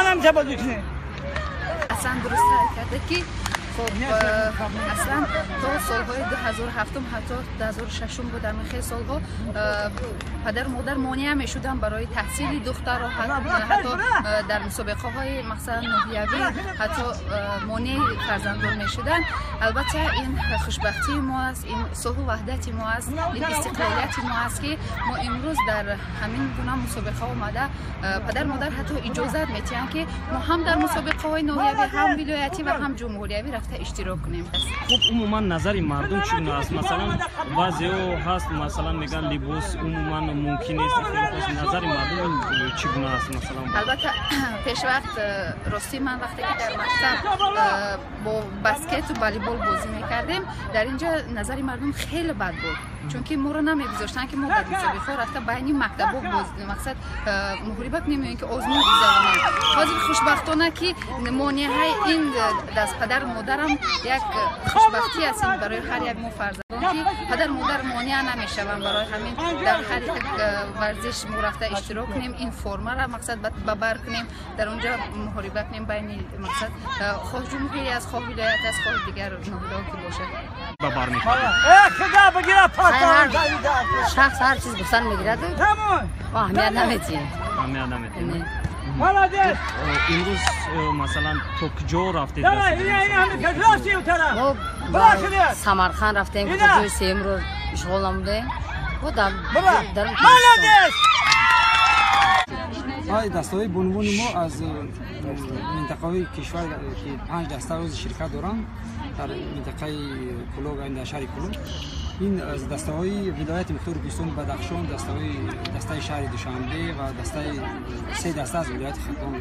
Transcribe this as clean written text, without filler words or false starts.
منم چه بازی کنه اصلا درست کرده که خب اصلا تا سالهای 2007 حتی 2006 بود در خیلی سالها پدر و مادر مانع میشدن برای تحصیل دختر و حتی در مسابقه های مثلا نهیوی حتی مانع فرزندان میشدن. البته این خوشبختی ما است، این صلح و وحدت ما است، این استقلالیت ما است که ما امروز در همین گونه مسابقه اومده پدر مادر حتی اجازه میتین که ما هم در مسابقه های نهیوی هم ولایتی و هم جمهوریوی رفته اشتراک کنیم. خب عموما نظر مردم چگونه است؟ مثلا بعضی هست مثلا میگن لباس عموما ممکن است خیلی نظر مردم چگونه است؟ مثلا البته پیش وقت راستی من وقتی که در مکتب با بسکت و والیبال بازی میکردیم در اینجا نظر مردم خیلی بد بود، چون که ما رو نمیگذاشتن که ما در مسابقه رفته بین مکتب و بازی مقصد محاربت نمی‌کنیم که آزمون بگذرونیم. حاضر خوشبختانه که مانع این دست پدر مادرم یک خوشبختی است برای هر یک ما فرزندان که پدر مادر مانع نمیشوند برای همین در هر یک ورزش ما رفته اشتراک کنیم، این فرم را مقصد ببر کنیم در اونجا محاربت کنیم بین مقصد خواه جمهوری از خواه ولایت از خواه دیگر نهادها که باشه ببر میکنه. خدا بگیره پاسدار شخص هر چیز بسن میگیرد و اهمیت نمیتیه. اهمیت نمیتیه. ولادت امروز مثلا توکجو رفتید؟ این همه کجاسی و طرف با سمرخان رفتیم که جوی سیم رو اشغال نمودیم و در دسته‌های بنوان ما از منطقه‌های کشور که 5 دسته از شرکت دارند در منطقه کلوگ در شهر کلوگ. این از دسته‌های ولایت مختار کوهستان بدخشان، دسته شهر دوشنبه و 3 دسته از ولایت ختان